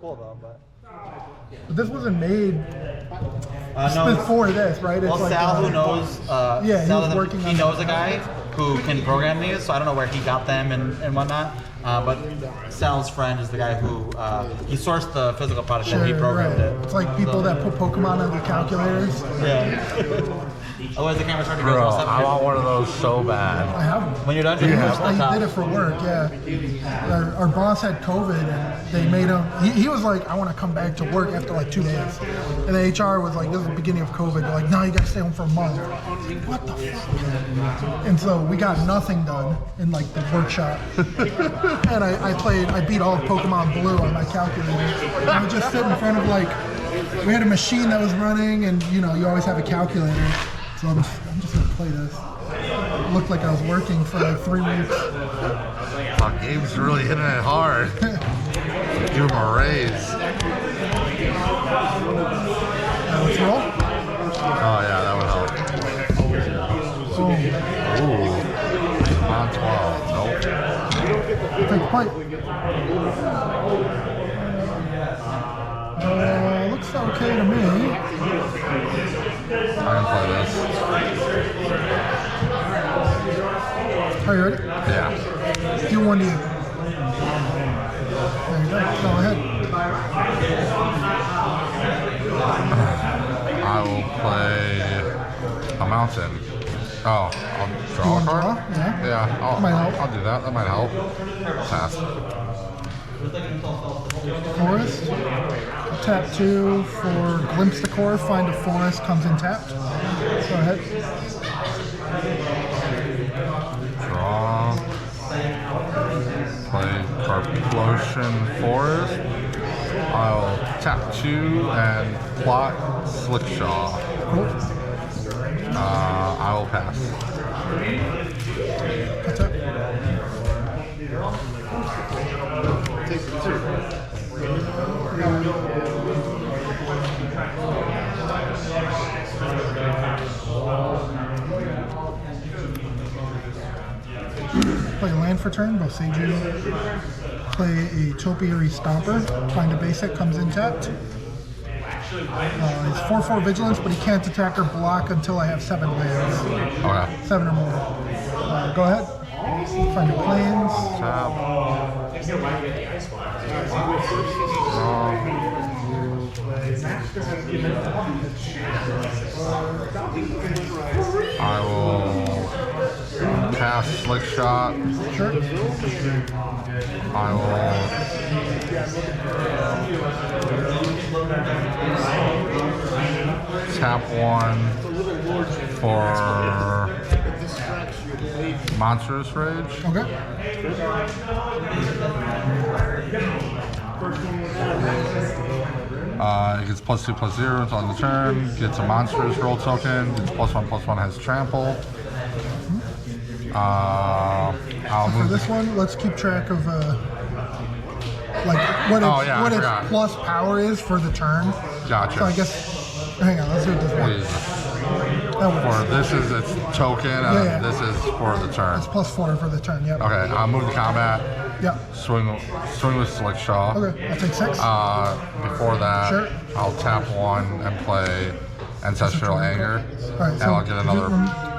cool though, but this wasn't made no, before this, right? Well, it's like, Sal, who knows, yeah, Sal he was working. He knows a guy who can program these, so I don't know where he got them and whatnot. But Sal's friend is the guy who he sourced the physical product and he programmed it. It's like people that put Pokemon on their calculators. Yeah. Oh, is the camera starting to Bro, go? I want one of those so bad. I have them. When you're done, He did it for work, yeah. Our boss had COVID and they made him, he was like, I want to come back to work after like 2 days. And the HR was like, this is the beginning of COVID. They're like, no, you got to stay home for a month. I was like, what the fuck? And so we got nothing done in like the workshop. And I beat all of Pokemon Blue on my calculator. And I would just sit in front of like, we had a machine that was running and you know, you always have a calculator. So I'm just gonna play this. It looked like I was working for like 3 weeks. Fuck, Gabe's really hitting it hard. Give him a raise. Let's roll. Oh yeah, that would help. Ooh. On 12. Nope. Take the plate. Looks okay to me. I can play this. Are you ready? Yeah. Do one to you. There you go. Go ahead. I will play a mountain. Oh, I'll draw a card? Draw? Yeah. Yeah, Might help. I'll do that. That might help. Pass. Forest. Tap 2 for Glimpse the Core. Find a forest. Comes in tapped. Go ahead. Draw. Play Carplotion Forest. I'll tap 2 and plot Slickshaw. Cool. I will pass. That's it. Play a land for turn, go Seiju. Play a Topiary Stomper, find a basic, comes in tapped. He's 4/4 vigilance, but he can't attack or block until I have 7 lands. Okay. 7 or more. Go ahead. Find your planes. Tap. I will cast Slick Shot. Sure. I will tap 1 for Monstrous Rage. Okay. It gets +2/+0 on the turn, gets a monstrous roll token, gets +1/+1, has trample. I'll For move this one, let's keep track of like what its plus power is for the turn. Gotcha. So I guess, hang on, let's do it this way. For this is its token, and this is for the turn. It's +4 for the turn, yep. Okay, I'll move to combat. Yep. Swing with Slick Shaw. Okay, I'll take 6. Before that, Sure. I'll tap 1 and play Ancestral Anger. All right, and so I'll get another.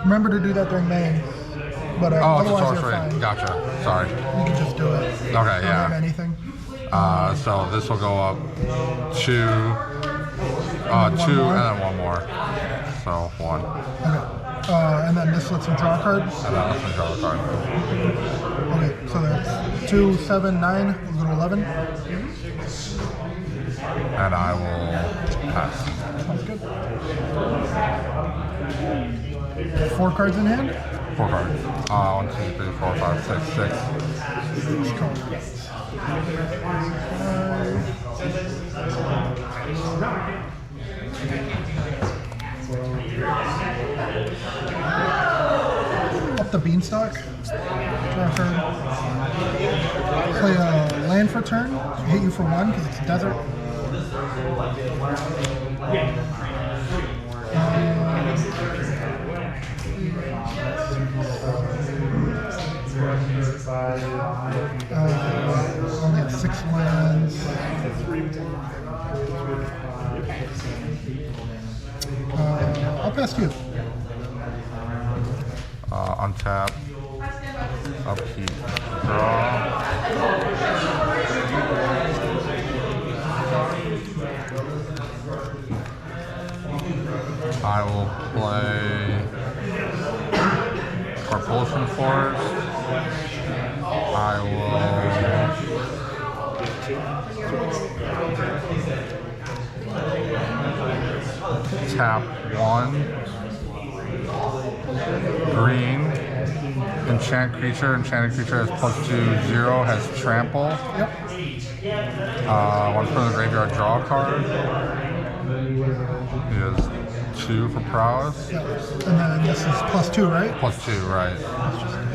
remember to do that during main. But Oh, it's a otherwise you're sorcery. fine. Gotcha. Sorry. You can just do it. Okay, Don't yeah. have anything. So this will go up 2, 2, and then 1 more. So 1. Okay. And then this lets him draw a card. And then I'll draw a card. Okay, so that's 2, 7, 9. We'll go to 11. And I will pass. Sounds good. 4 cards in hand. 4 cards. 1, 2, 3, 4, 5, 6, 6. 6 cards. Up the beanstalk. Draw a card. Play a land for turn. Hit you for 1 because it's a desert. Only have 6 lands. I'll pass to you. Untap. Upkeep. Draw. I will play Propulsion Force. I will tap 1 green. Enchanted creature has +2/0, has trample. Yep. Once from the graveyard, draw a card. He has 2 for prowess. Yep. And then this is +2, right? +2, right.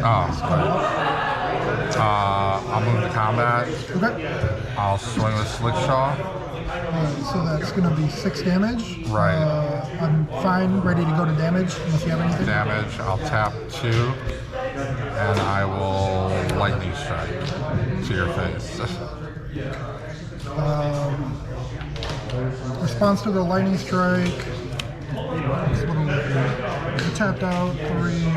Oh, right. I'll move to combat. Okay. I'll swing with Slickshaw. So that's going to be 6 damage. Right. I'm fine, ready to go to damage, unless you have anything. Damage, I'll tap 2, and I will lightning strike to your face. Response to the lightning strike. You tapped out 3.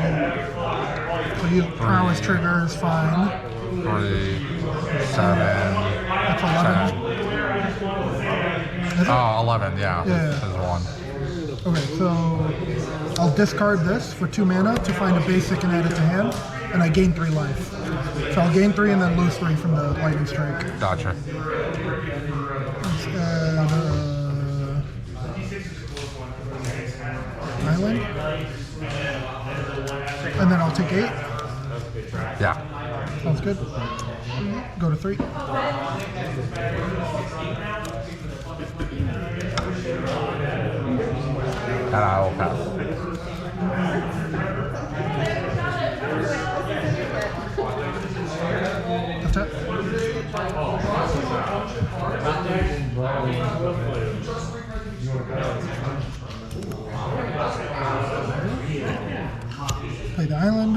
So you prowess trigger is fine. 3, 7, That's 11. 10. Is it? Oh, 11, yeah. Yeah. This is 1. Okay, so I'll discard this for 2 mana to find a basic and add it to hand, and I gain 3 life. So I'll gain 3 and then lose 3 from the lightning strike. Gotcha. Let's add island, and then I'll take 8. Yeah. Sounds good. Go to 3. And I will pass. Attack. Play the island.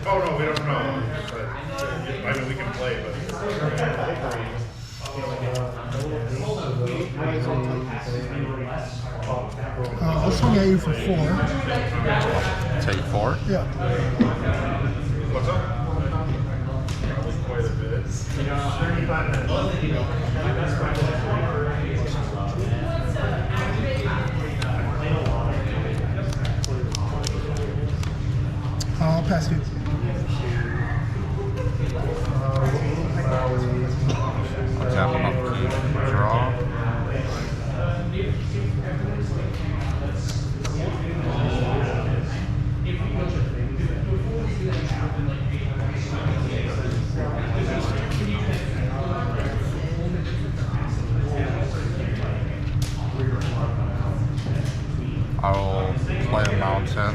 Oh no, we don't know. I mean, we can play, but. I'll swing at you for 4. Take 4. Yeah. What's up? Quite a bit. I'll pass you. I'll tap him up to draw. I will play a mountain.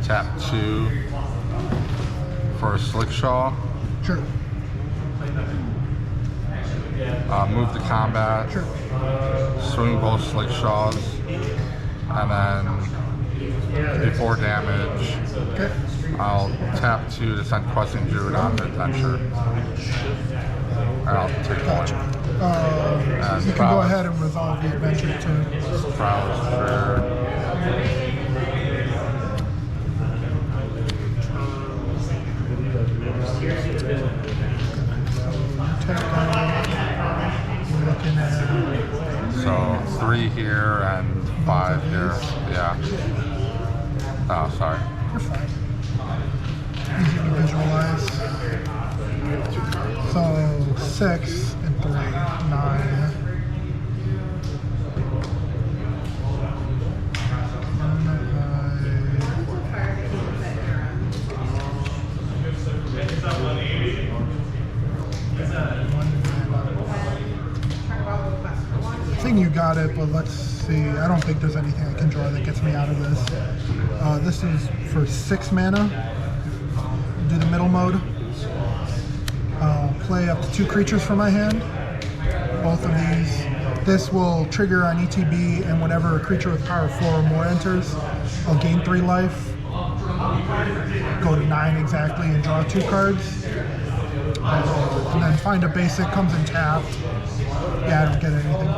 Tap 2 for a Slickshaw. Sure. Move to combat. Sure. Swing both Slickshaws. And then before damage, Okay. I'll tap 2 to send Questing Druid on the adventure. And I'll take 1. You can go ahead and resolve the adventure too. Prowess trigger. You're looking at So 3 here and 5 here. Yeah. Oh, sorry. You're fine. Easy to visualize. So 6 and 3, 9. I think you got it, but let's see. I don't think there's anything I can draw that gets me out of this. This is for 6 mana. Do the middle mode. Play up to 2 creatures from my hand. Both of these. This will trigger on ETB, and whenever a creature with power 4 or more enters, I'll gain 3 life. Go to 9 exactly and draw 2 cards. And then find a basic, comes in tapped. Yeah, I don't get anything.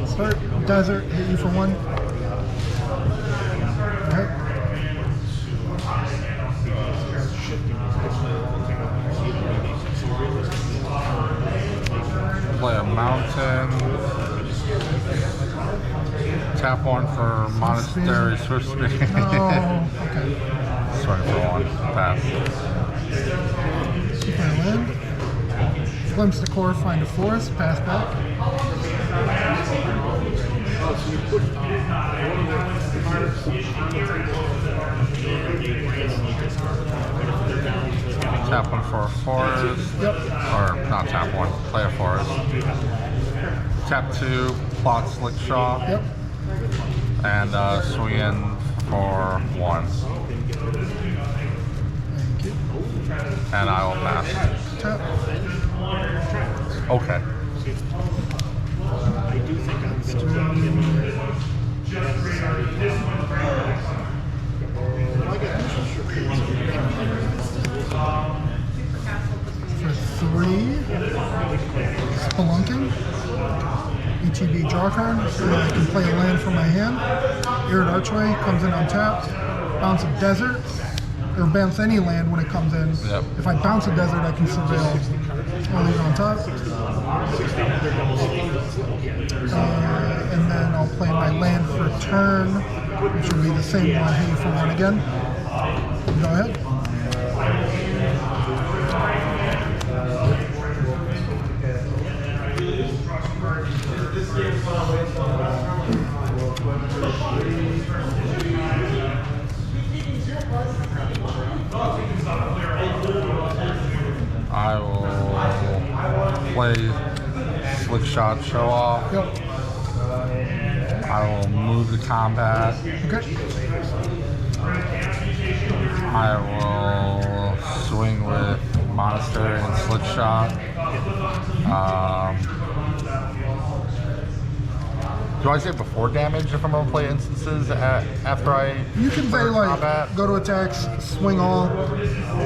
Start desert, hit you for 1. Alright. Play a mountain. Tap 1 for Monastery Swift Speed. No, okay. Swing for 1. Pass. Keep my land. Glimpse the core, find a forest, pass back. Tap 1 for a forest. Yep. Or not tap 1, play a forest. Tap 2, plot Slickshaw. Yep. And swing in for 1. Thank you. And I will pass. Tap. Okay. For 3. Spelunking. ETB draw card. So that I can play a land from my hand. Arid Archway comes in untapped. Bounce a desert. Or bounce any land when it comes in. Yep. If I bounce a desert, I can surveil. I'll leave it on top. And then I'll play my land for turn, which will be the same one, hitting for 1 again. Go ahead. I will play Slick Shot Show Off. Yep. I will move the combat. Okay. I will swing with Monastery and Slick Shot. Do I say before damage if I'm going to play instances after I You can say clear like combat? go to attacks, swing all.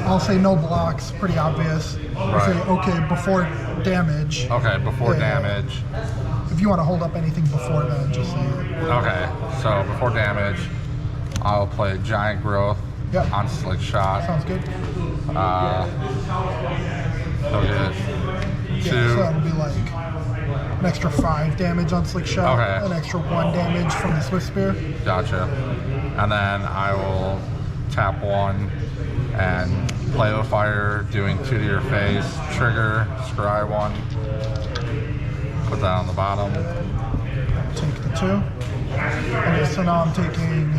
I'll say no blocks, pretty obvious. Right. Say okay before damage. Okay, before Yeah. damage. If you want to hold up anything before that, just say it. Okay, so before damage, I'll play Giant Growth Yep. on Slick Shot. Sounds good. He'll get Yeah, 2. so that'll be like an extra 5 damage on Slick Shot, Okay. an extra 1 damage from the Swift Spear. Gotcha. And then I will tap 1 and play with fire, doing 2 to your face, trigger, scry 1. Put that on the bottom. Take the 2. Okay, so now I'm taking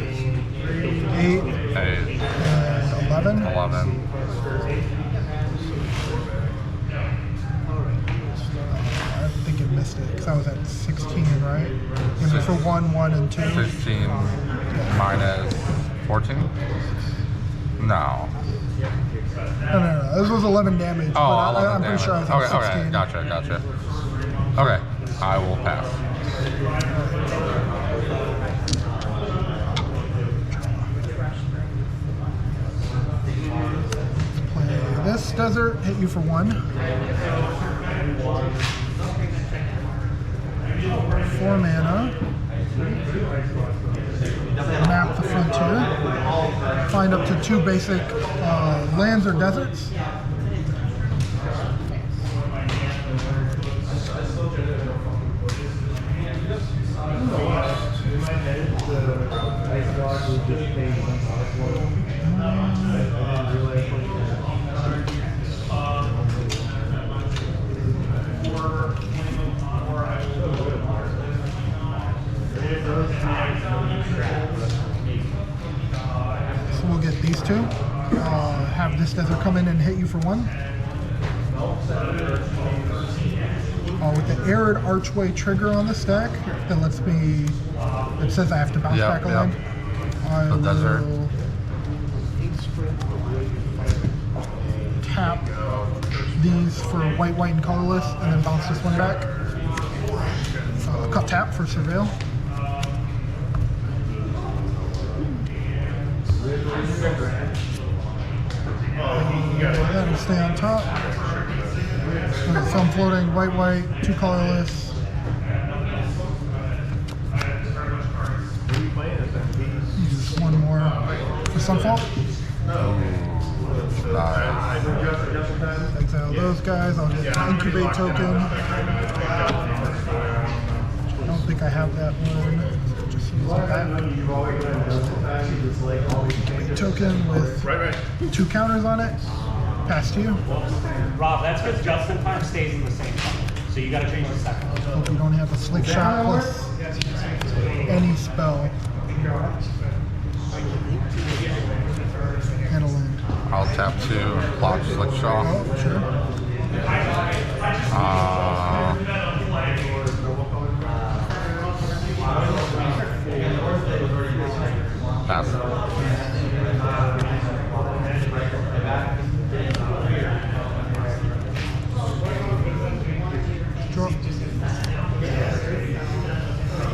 8 8, and 11. 11. I think it missed it because I was at 16, right? You know, for 1, 1, and 2. 16 minus 14? No. No. This was 11 damage, but Oh, 11 I'm pretty damage. sure I was Okay, at 16. Gotcha. Okay, I will pass. Play this desert, hit you for 1. 4 mana. Map the frontier. Find up to 2 basic lands or deserts. So we'll get these 2. Have this desert come in and hit you for 1. with the Arid Archway trigger on the stack that lets me, it says I have to bounce back a land. The desert. Will tap these for white, white, and colorless, and then bounce this one back. Cut tap for Surveil. That'll stay on top. Okay, so I'm floating white, white, 2 colorless. Just one more for Sunfall. Nice. Exile those guys. I'll get an Incubate token. I don't think I have that one. Just use it back. Incubate token with 2 counters on it. Pass to you. Rob, that's because just in time stays in the same color. So you gotta change the second. Hope you don't have a Slick Shot plus any spell. And a land. I'll tap 2 and block Slick Shot. Oh, sure. Pass. Draw.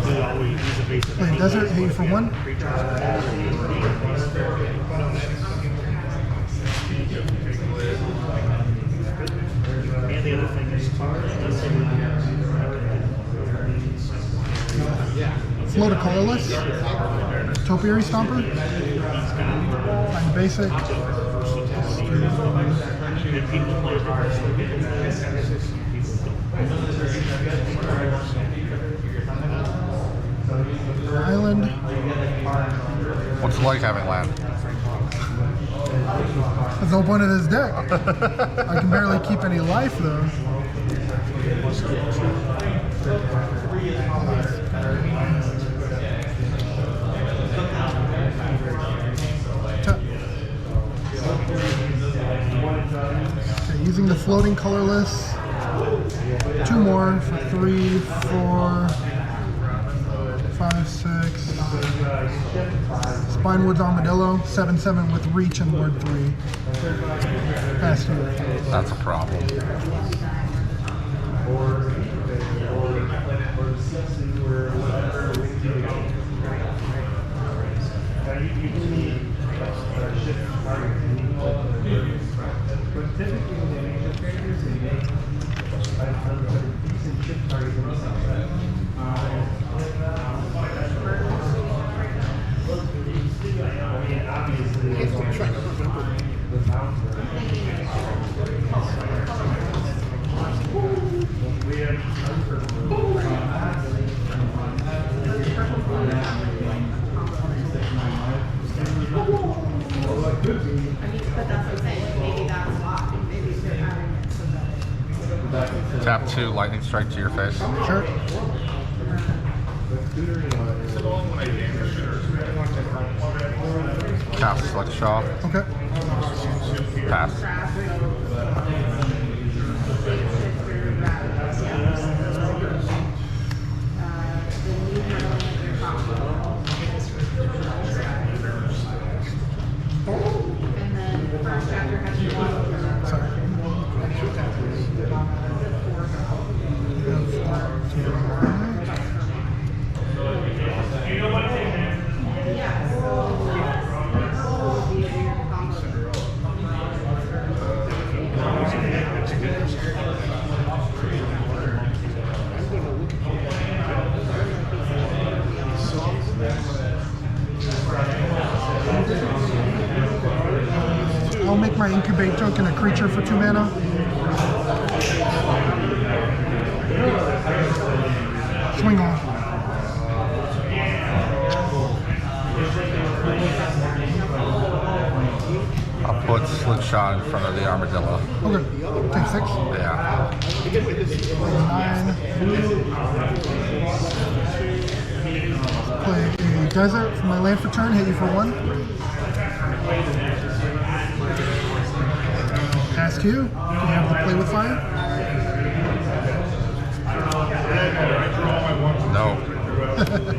We always use a basic. Play Desert, hit you for 1. And the other thing is Float a colorless. Topiary Stomper. Find basic. Island. What's it like having land? That's the whole point of this deck. I can barely keep any life though. Okay, using the floating colorless. 2 more for 3, 4, 5, 6. Spinewood's Armadillo, 7/7 with reach and word 3. Pass you. That's a problem. Tap 2, lightning strike to your face. Sure. Cast Slick Shot. Okay. Pass. Sorry. I'll make my Incubate token a creature for 2 mana. Swing on. I'll put Slick Shot in front of the Armadillo. Okay. Take 6. Yeah. 9. Play a Desert for my land for turn, hit you for 1. Pass to you. Do you have the Play with Fire? Nope.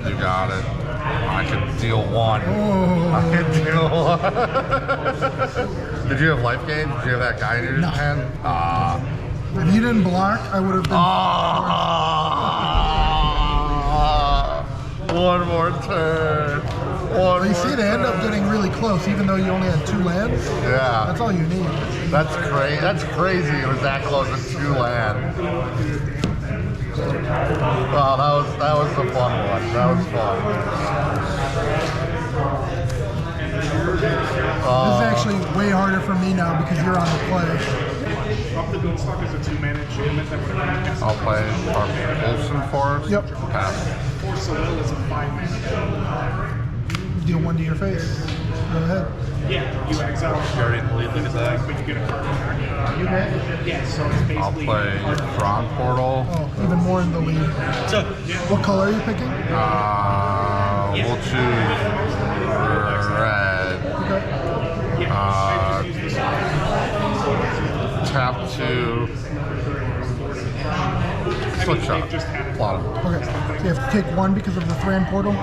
You got it. I could deal one. Oh. I could deal one. Did you have life gain? Did you have that guy in your hand? If you didn't block, I would have been. One more turn. Well, you see, they end up getting really close, even though you only had 2 lands. Yeah. That's all you need. That's crazy. That's crazy. It was that close to 2 land. Wow, that was a fun one. That was fun. This is actually way harder for me now because you're on the play. Up the Beanstalk is a 2-mana enchantment that would have been I'll play Olsen Forest. Yep. Pass. Force Soil is a 5-mana. Deal 1 to your face. Go ahead. Yeah, you exile. You already in the lead, look at that. But you get a card back. Yeah, so it's I'll basically. play Drawn Portal. Oh, even more in the lead. So, What color are you picking? We'll choose red. Okay. Tap 2. Slick shot. Plot him. Okay. So you have to take 1 because of the Thran portal?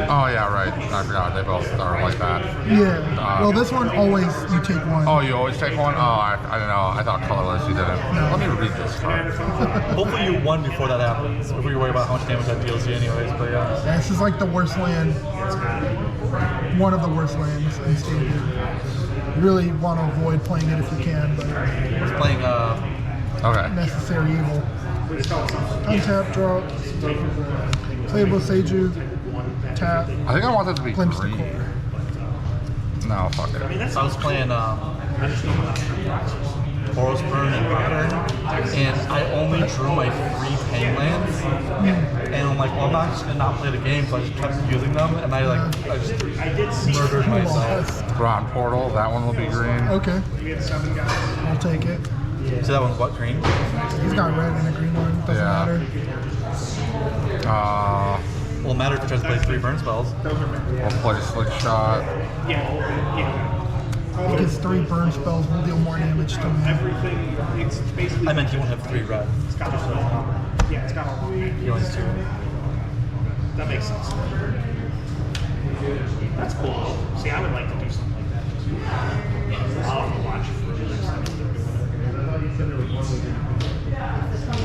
Oh yeah, right. I forgot. They both are like that. Yeah. Well, this one always you take 1. Oh, you always take one? Oh, I don't know. I thought colorless. You didn't. Let me read this card. hopefully you won before that happens. Before you worry about how much damage that deals you anyways, but yeah. This is like the worst land. One of the worst lands in Standard. You really want to avoid playing it if you can, but It's playing, Okay. necessary evil. Untap, draw. Playable Seiju. Tap. I think I want that to be Glimpse the green. core. No, fuck it. I was playing, Boros Burn and Burn, and I only drew my 3 pain lands, and I'm like, well, I'm not just gonna not play the game, so I just kept using them, and I just murdered myself. Drawn Portal. That one will be green. Okay. I'll take it. So that one's what, green? He's got red and a green one. Doesn't Yeah. matter. Well, it matters if it tries to play 3 burn spells. We'll play Slick Shot. I think his 3 burn spells will deal more damage to me. Everything, it's basically. I meant he won't have 3 red. It's got a long. Yeah, it's got a long. He only has 2. That makes sense. That's cool. See, I would like to do something like that. I'll have to watch it for the next time they're doing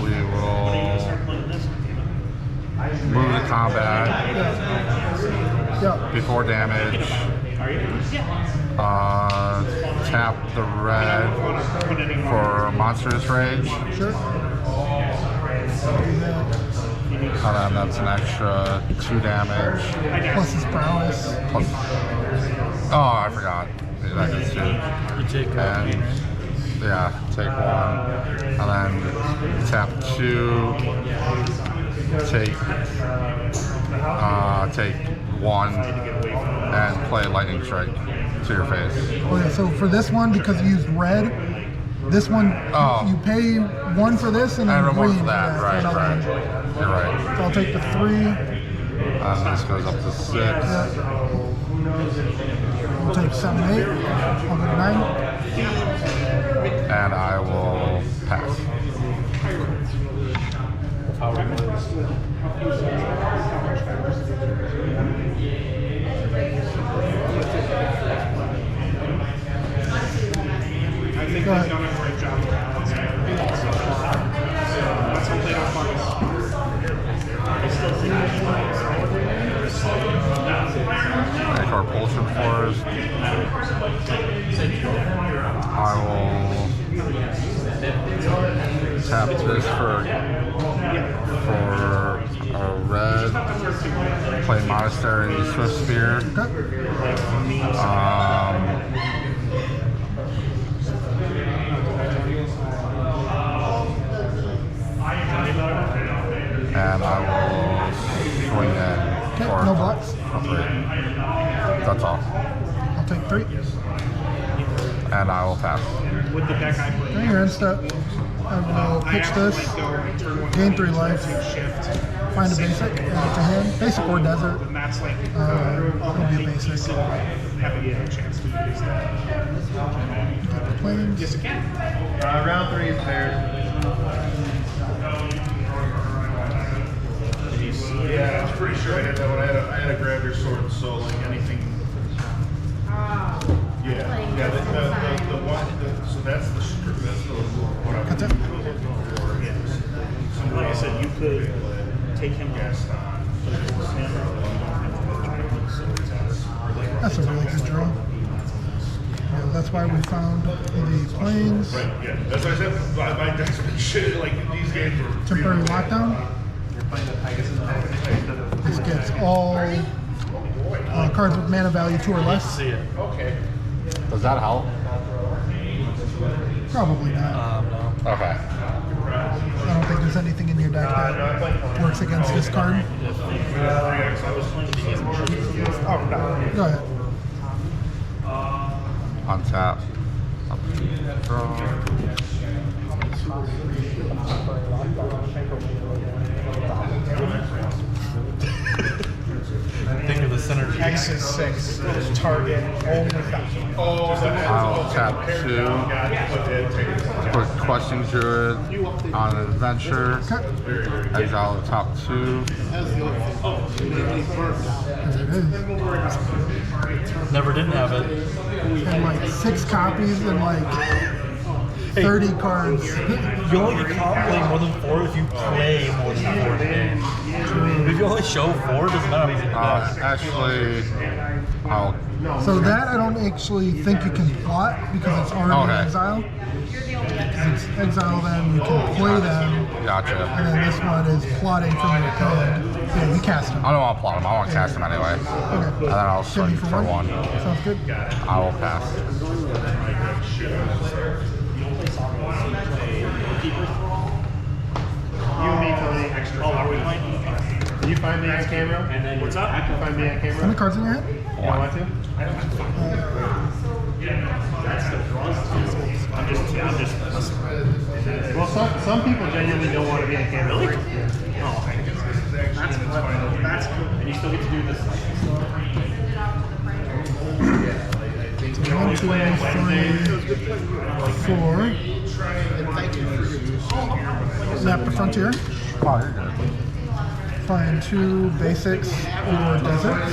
We it. When are you gonna will start playing this? move to combat Yeah. before damage. Are you? Yeah. Tap the red for Monstrous Rage. Sure. And then that's an extra 2 damage. Plus his prowess. Plus, oh, I forgot. That gets 2. You take And yeah, take 1. And then tap 2. Take 1 and play Lightning Strike to your face. Okay, so for this one, because you used red, this one, Oh. you pay 1 for this and then And remove green for that, for right, another right. one. You're right. So I'll take the 3. This goes up to 6. Yeah. I'll take 7, 8. I'll go to 9. And I will pass. I think Go they've ahead. done a great job. Let's hope they don't fuck Make our Pulsion Forest. I will tap this for a red. Play Monastery Swift Spear. And I will swing in Okay, for no blocks. a 3. That's all. I'll take 3. And I will pass. with the deck I put. Okay, you're in step. I will I pitch have to this. let go and turn one Gain 3 life. shift. Find a basic. Add it to hand. Basic or desert. And that's like It'll be a basic. having a chance to use that. Planes. Yes, again. Round 3 is pairs. gotta grab your sword, so like anything. Yeah, the one, so that's the what I'm That's it. looking for. Yes. Like I said, you could take him Yes. That's a really good draw. Yeah, that's why we found the planes. Right, yeah. That's why I said my decks been shit. Like these games were Temporary lockdown. This gets all cards with mana value 2 or less. See it. Okay. Does that help? Probably not. No. Okay. I don't think there's anything in your deck that works against this card. Oh no. Go ahead. Untap. Draw. Think of the synergy. X is 6. Target only that. I'll tap 2. Put Questing Druid on an adventure. Exile the top 2. There it is. Never didn't have it. And like 6 copies and like 30 cards. You only can't play more than 4 if you play more than 4 games. If you only show 4, it doesn't matter. Actually, I'll. So that I don't actually think you can plot because it's already Okay. exile. It's exile them, you can play them, Gotcha. and then this one is plotting from your hand. Yeah, you cast them. I don't want to plot him. I want to cast him anyway. Okay. And then I'll Hit swing me for 1. Sounds good. I will pass. You and me, Tony. Oh, are we playing? Can you find me on camera? And then what's up? I can find me on How many camera. cards in your hand? You want to? I'm just messing around. Well, some people genuinely don't want to be on camera. Really? Oh, okay. That's cool. And you still get to do this. 1, 2, 3, 4. Map the frontier. Oh, you're good. Find 2 basics or deserts.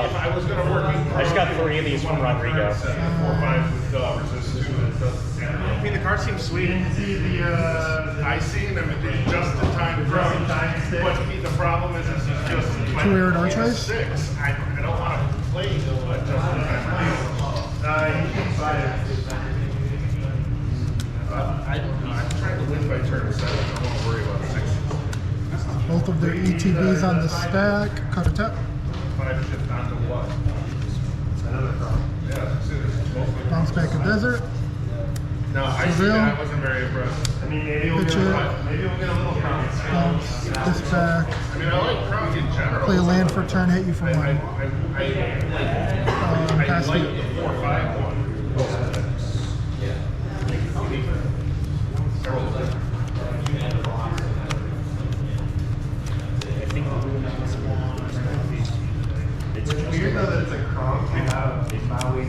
If I was gonna work, I just got 3 of these from Rodrigo. 4 or 5 with resist 2. I mean, the card seems sweet. See the I seen them just in time for but the problem is it's just 2 aired archways. 6. I don't want to play just in time. You can buy it. I'm trying to win by turn 7. I don't want to worry about 6. Both of their ETBs on the stack. Cut a tap. 5 shift onto what? Another problem. Yeah, it's mostly. Bounce back a desert. No, I see Real. that. I wasn't very impressed. I mean, maybe we'll get a little crown. Bounce this back. I mean, I like Crown in general. Play a land for turn, hit you for 1. I Pass like it. the 4/5 one. It's Weird though that it's a crown. We have a Maui.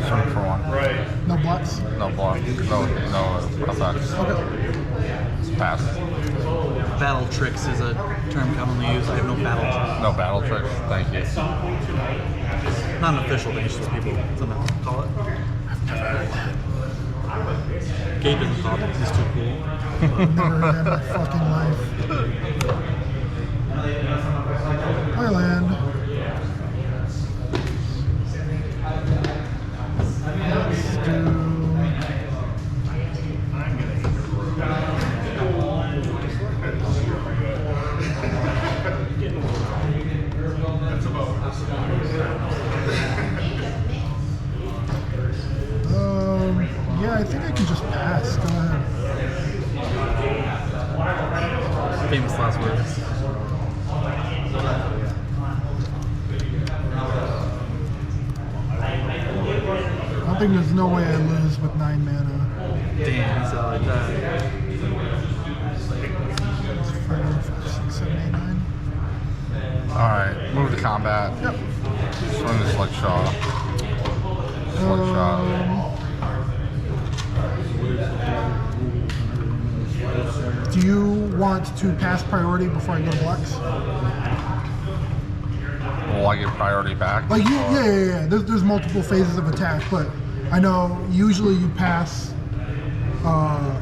Swing for 1. Right. No blocks. No block. No effects. Pass. Battle tricks is a term commonly used. I have no battle tricks. No battle tricks. Thank you. Not an official thing, it's just people sometimes call it. Gabe doesn't call it, he's too cool. Never heard that in my fucking life. Play land. Let's do. Yeah, I think I can just pass. Go ahead. Famous last words. I think there's no way I lose with 9 mana. Damn, he's out like that. 4, 5, 6, 7, 8, 9. Alright, move to combat. Yep. Swing the Slingshot. Slingshot. want to pass priority before I go to blocks? Will I get priority back? Like yeah. There's multiple phases of attack, but I know usually you pass.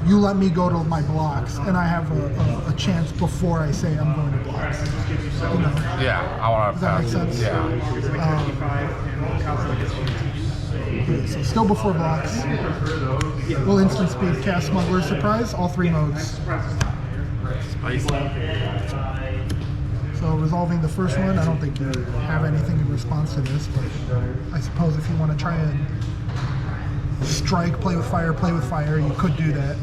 You let me go to my blocks, and I have a chance before I say I'm going to blocks. You know? Yeah, I want to pass. Does that make sense? Yeah. Okay, so still before blocks. Will instant speed cast Smuggler's Surprise, all 3 modes. So resolving the first one, I don't think you have anything in response to this, but I suppose if you want to try and strike, play with fire, you could do that.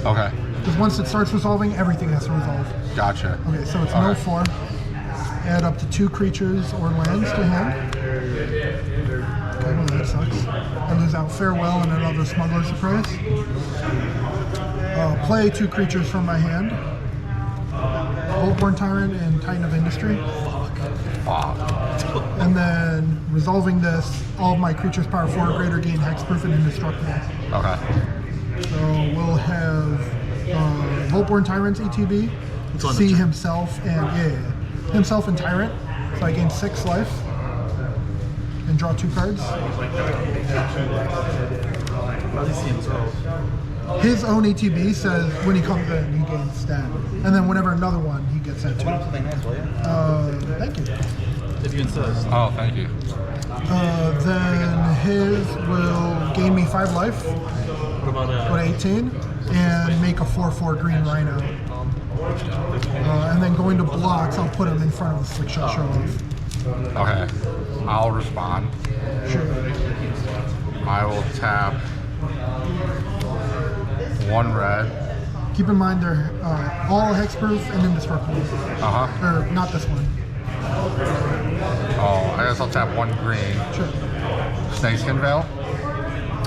Okay. Because once it starts resolving, everything has to resolve. Gotcha. Okay, so it's no 4. Add up to 2 creatures or lands to hand. Okay, well that sucks. I lose out Farewell and another Smuggler's Surprise. Play 2 creatures from my hand. Boltborn Tyrant and Titan of Industry. Fuck. And then resolving this, all of my creatures power 4 or greater gain hexproof and indestructible. Okay. So we'll have Voltborn Tyrant's ETB, see himself and himself and Tyrant. So I gain 6 life and draw 2 cards. His own ETB says when he comes in, he gains stat, and then whenever another one, he gets that too. Thank you. If you insist. Oh, thank you. Then his will gain me 5 life. What about Go to 18 and make a 4/4 green rhino. And then going to blocks, I'll put him in front of the slick shot show off. Okay. I'll respond. Sure. I will tap 1 red. Keep in mind they're all hexproof and indestructible. Or not this one. Oh, I guess I'll tap 1 green. Sure. Snakeskin Veil.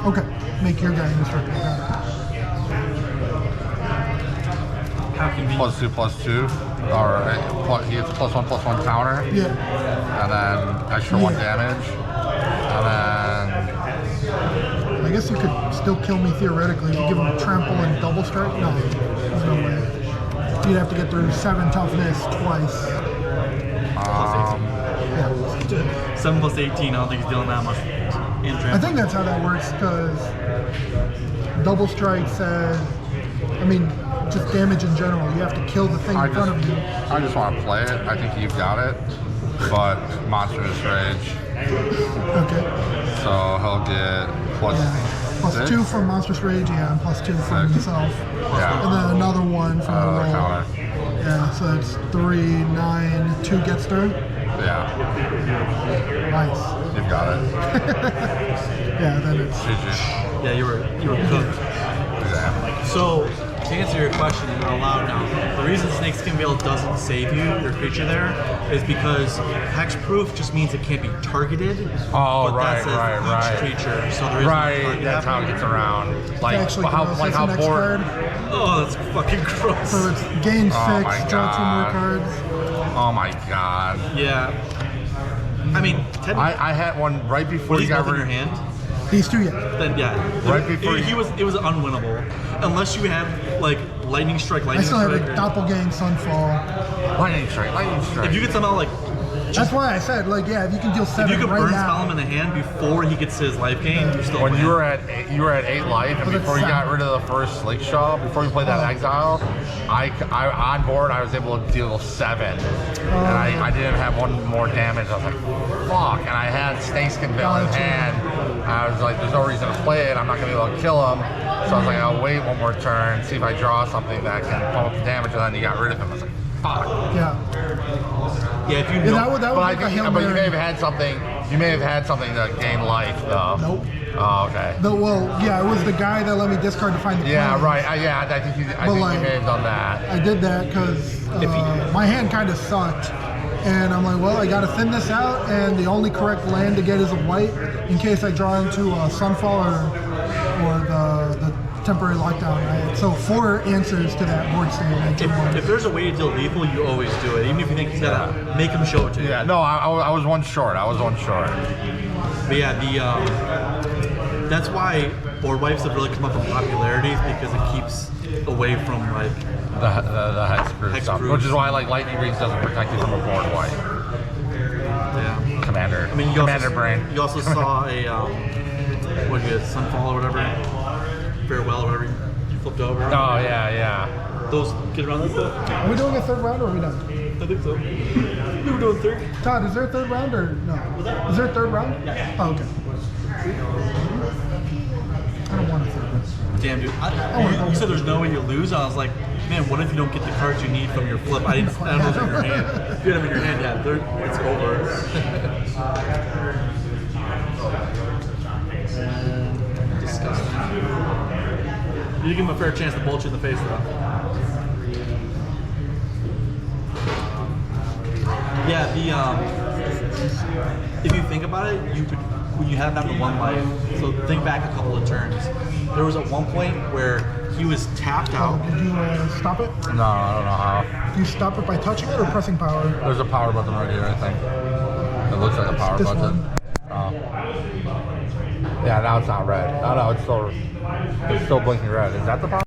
Okay. Make your guy indestructible. Got +2/+2. Or he gets +1/+1 counter. it. Yeah. And then extra 1 damage. And then I guess you could still kill me theoretically. You give him trample and double strike? No. There's no way. You'd have to get through 7 toughness twice. Yeah. 7 + 18, I don't think he's dealing that much. I think that's how that works, because double strike says, I mean, just damage in general. You have to kill the thing in front of you. I just want to play it. I think you've got it. But Monstrous Rage. Okay. So he'll get +6. +2 from Monstrous Rage, yeah, and +2 from himself. Yeah. And then another one from the roll. Counter. Yeah, so it's 3, 9, 2 gets through. Yeah. Nice. You've got it. Yeah, then it's... GG. Yeah, you were cooked. Exactly. So, to answer your question out loud now, the reason Snakeskin Veil doesn't save you, your creature there, is because hexproof just means it can't be targeted. Oh, but right, that says right, each right. creature, so there is Right, no target that's how it happening. gets around. Like actually how gross. like That's how the next board. card. Oh, that's fucking gross. So it's gain 6, Oh my draw 2 more God. cards. Oh my god. Yeah. I mean, technically, I had one right before were you these got both in rid your of. hand? These 2, yeah. Then yeah. Right before it was unwinnable. Unless you have like lightning strike, I lightning still have strike. a Doppelgang Sunfall. Lightning strike. If you could somehow like That's why I said, like, yeah, if you can deal 7 if you could right burn now. spell him in the hand before he gets his life gain, you still When win. you were at 8 life, and Oh, that's before you got sad. rid of the first Slick Shaw, before you played that Exile, I on board I was able to deal 7, and I didn't have 1 more damage. I was like, fuck, and I had Snakeskin Veil in Gotcha. hand. I was like, there's no reason to play it. I'm not gonna be able to kill him. So I was like, I'll wait 1 more turn, see if I draw something that can pump up the damage, and then you got rid of him. I was like, fuck. Yeah. Yeah, if you Yeah, know, that would But like a Hail but you may Mary. have had something. You may have had something to gain life, though. Nope. Oh, okay. Yeah, it was the guy that let me discard to find the Yeah, plans. right. I think you may have done that. I did that because my hand kind of sucked. And I'm like, well, I got to thin this out, and the only correct land to get is a white in case I draw into Sunfall or the temporary lockdown. So 4 answers to that board state. if there's a way to deal lethal, you always do it. Even if you think he's gotta make him show it to you. Yeah, no, I was 1 short. But yeah, that's why board wipes have really come up in popularity because it keeps away from like The hex screw Hex stuff, screws. which is why like lightning grease doesn't protect you from a board wipe. yeah. Commander, I mean, Commander brain. You also saw a what you had, Sunfall or whatever, Farewell or whatever you flipped over. Oh yeah. Those get around that stuff. Are we doing a third round or are we done? I think so. We were doing third. Todd, is there a third round or no? Is there a third round? Yeah. Oh, okay. I don't want a third round. Damn, dude. You said there's no way you lose. And I was like, man, what if you don't get the cards you need from your flip? I don't know if they're in your hand. If you had them in your hand, yeah, it's over. Disgusting. You didn't give him a fair chance to bolt you in the face, though. Yeah, if you think about it, you could, when you have down to 1 life, so think back a couple of turns. There was at one point where he was tapped out. Did you stop it? No, I don't know how. Do you stop it by touching it or pressing power? There's a power button right here, I think. It looks like a power This button. one? Oh. Yeah, now it's not red. No, it's still blinking red. Is that the power?